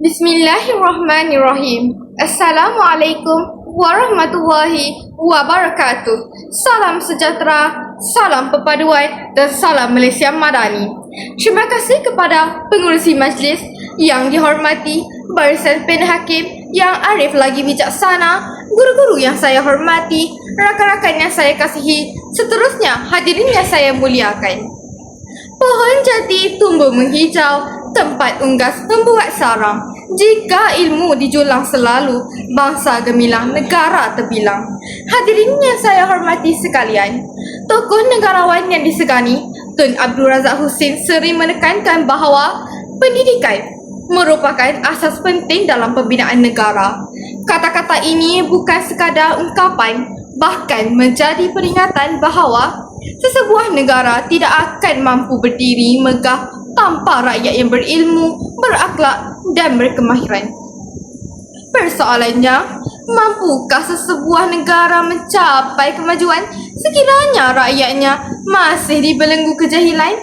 Bismillahirrahmanirrahim. Assalamualaikum warahmatullahi wabarakatuh. Salam sejahtera, salam perpaduan dan salam Malaysia Madani. Terima kasih kepada pengurusi majlis yang dihormati, barisan penhakim yang arif lagi bijaksana, guru-guru yang saya hormati, rakan-rakan yang saya kasihi, seterusnya hadirin yang saya muliakan. Pohon jati tumbuh menghijau, tempat unggas membuat sarang. Jika ilmu dijulang selalu, bangsa gemilang, negara terbilang. Hadirin yang saya hormati sekalian, tokoh negarawan yang disegani, Tun Abdul Razak Husin sering menekankan bahawa pendidikan merupakan asas penting dalam pembinaan negara. Kata-kata ini bukan sekadar ungkapan, bahkan menjadi peringatan bahawa sesebuah negara tidak akan mampu berdiri megah tanpa rakyat yang berilmu, berakhlak dan berkemahiran. Persoalannya, mampukah sesebuah negara mencapai kemajuan sekiranya rakyatnya masih dibelenggu kejahilan?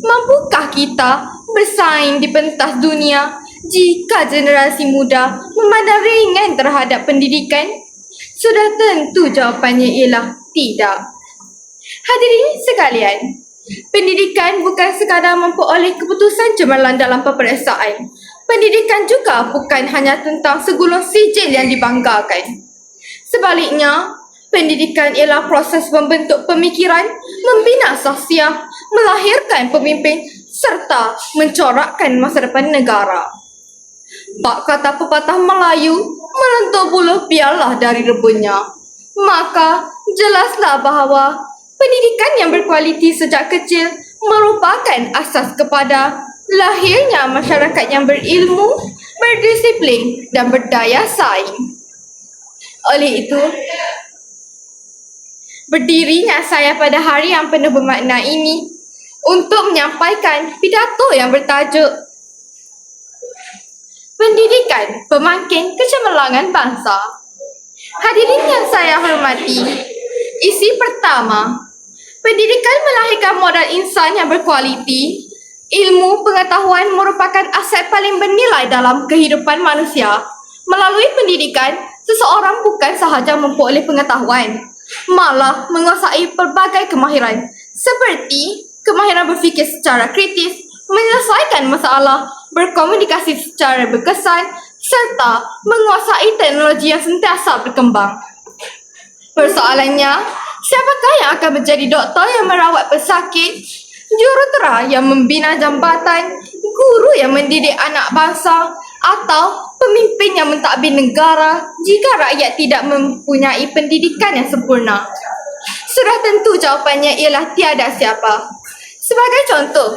Mampukah kita bersaing di pentas dunia jika generasi muda memandang ringan terhadap pendidikan? Sudah tentu jawapannya ialah tidak. Hadirin sekalian, pendidikan bukan sekadar memperoleh keputusan cemerlang dalam peperiksaan. Pendidikan juga bukan hanya tentang segulung sijil yang dibanggakan. Sebaliknya, pendidikan ialah proses membentuk pemikiran, membina sahsiah, melahirkan pemimpin serta mencorakkan masa depan negara. Bak kata pepatah Melayu, melentur buluh biarlah dari rebunnya. Maka, jelaslah bahawa pendidikan yang berkualiti sejak kecil merupakan asas kepada lahirnya masyarakat yang berilmu, berdisiplin dan berdaya saing. Oleh itu, berdirinya saya pada hari yang penuh bermakna ini untuk menyampaikan pidato yang bertajuk Pendidikan Pemangkin Kecemerlangan Bangsa. Hadirin yang saya hormati, isi pertama, pendidikan melahirkan modal insan yang berkualiti. Ilmu pengetahuan merupakan aset paling bernilai dalam kehidupan manusia. Melalui pendidikan, seseorang bukan sahaja memperoleh pengetahuan, malah menguasai pelbagai kemahiran seperti kemahiran berfikir secara kritis, menyelesaikan masalah, berkomunikasi secara berkesan, serta menguasai teknologi yang sentiasa berkembang. Persoalannya, siapakah yang akan menjadi doktor yang merawat pesakit, jurutera yang membina jambatan, guru yang mendidik anak bangsa, atau pemimpin yang mentadbir negara jika rakyat tidak mempunyai pendidikan yang sempurna? Sudah tentu jawapannya ialah tiada siapa. Sebagai contoh,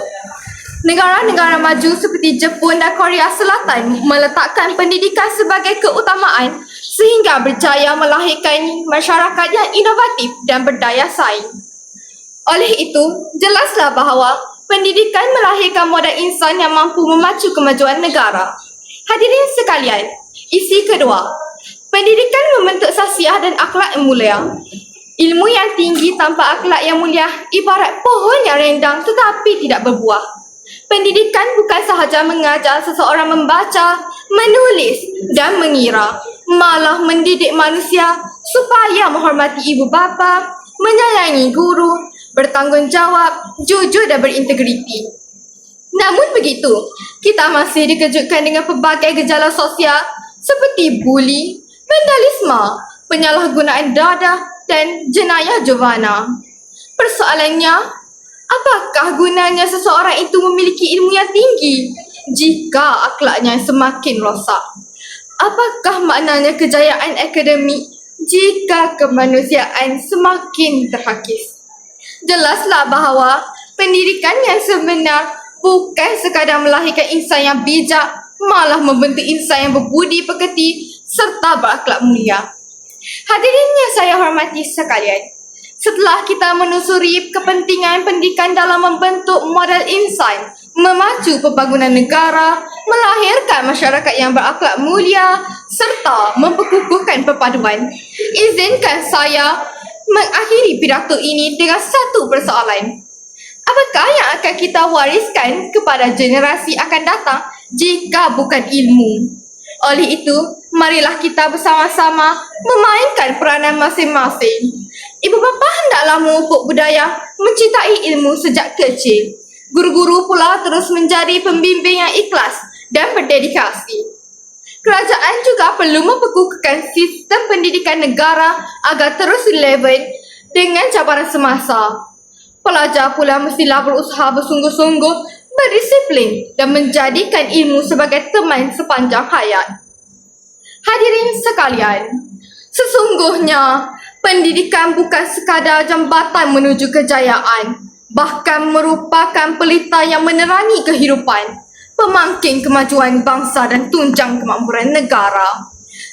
negara-negara maju seperti Jepun dan Korea Selatan meletakkan pendidikan sebagai keutamaan sehingga berjaya melahirkan masyarakat yang inovatif dan berdaya saing. Oleh itu, jelaslah bahawa pendidikan melahirkan modal insan yang mampu memacu kemajuan negara. Hadirin sekalian, isi kedua, pendidikan membentuk sahsiah dan akhlak yang mulia. Ilmu yang tinggi tanpa akhlak yang mulia ibarat pohon yang rindang tetapi tidak berbuah. Pendidikan bukan sahaja mengajar seseorang membaca, menulis dan mengira, malah mendidik manusia supaya menghormati ibu bapa, menyayangi guru, bertanggungjawab, jujur dan berintegriti. Namun begitu, kita masih dikejutkan dengan pelbagai gejala sosial seperti buli, vandalisme, penyalahgunaan dadah dan jenayah jovana. Persoalannya, apakah gunanya seseorang itu memiliki ilmu yang tinggi jika akhlaknya semakin rosak? Apakah maknanya kejayaan akademik jika kemanusiaan semakin terhakis? Jelaslah bahawa pendidikan yang sebenar bukan sekadar melahirkan insan yang bijak, malah membentuk insan yang berbudi pekerti serta berakhlak mulia. Hadirin yang saya hormati sekalian, setelah kita menusuri kepentingan pendidikan dalam membentuk modal insan, memacu pembangunan negara, melahirkan masyarakat yang berakhlak mulia, serta memperkukuhkan perpaduan, izinkan saya mengakhiri pidato ini dengan satu persoalan. Apakah yang akan kita wariskan kepada generasi akan datang jika bukan ilmu. Oleh itu, marilah kita bersama-sama memainkan peranan masing-masing. Ibu bapa hendaklah memupuk budaya mencintai ilmu sejak kecil. Guru-guru pula terus menjadi pembimbing yang ikhlas dan berdedikasi. Kerajaan juga perlu memperkukuhkan sistem pendidikan negara agar terus relevan dengan cabaran semasa. Pelajar pula mestilah berusaha bersungguh-sungguh, berdisiplin dan menjadikan ilmu sebagai teman sepanjang hayat. Hadirin sekalian, sesungguhnya pendidikan bukan sekadar jambatan menuju kejayaan, bahkan merupakan pelita yang menerangi kehidupan, pemangkin kemajuan bangsa dan tunjang kemakmuran negara.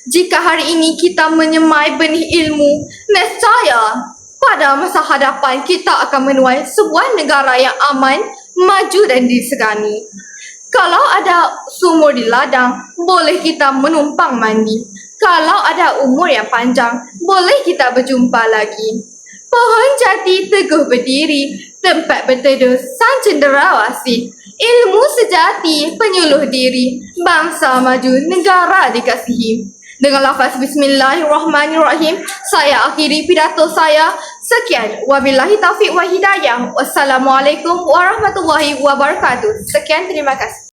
Jika hari ini kita menyemai benih ilmu, nescaya pada masa hadapan kita akan menuai sebuah negara yang aman, maju dan disegani. Kalau ada sumur di ladang, boleh kita menumpang mandi. Kalau ada umur yang panjang, boleh kita berjumpa lagi. Pohon jati teguh berdiri, tempat berteduh sang cenderawasih. Ilmu sejati penyuluh diri, bangsa maju, negara dikasihi. Dengan lafaz Bismillahirrahmanirrahim, saya akhiri pidato saya. Sekian, wabillahi taufiq wa hidayah. Wassalamualaikum warahmatullahi wabarakatuh. Sekian, terima kasih.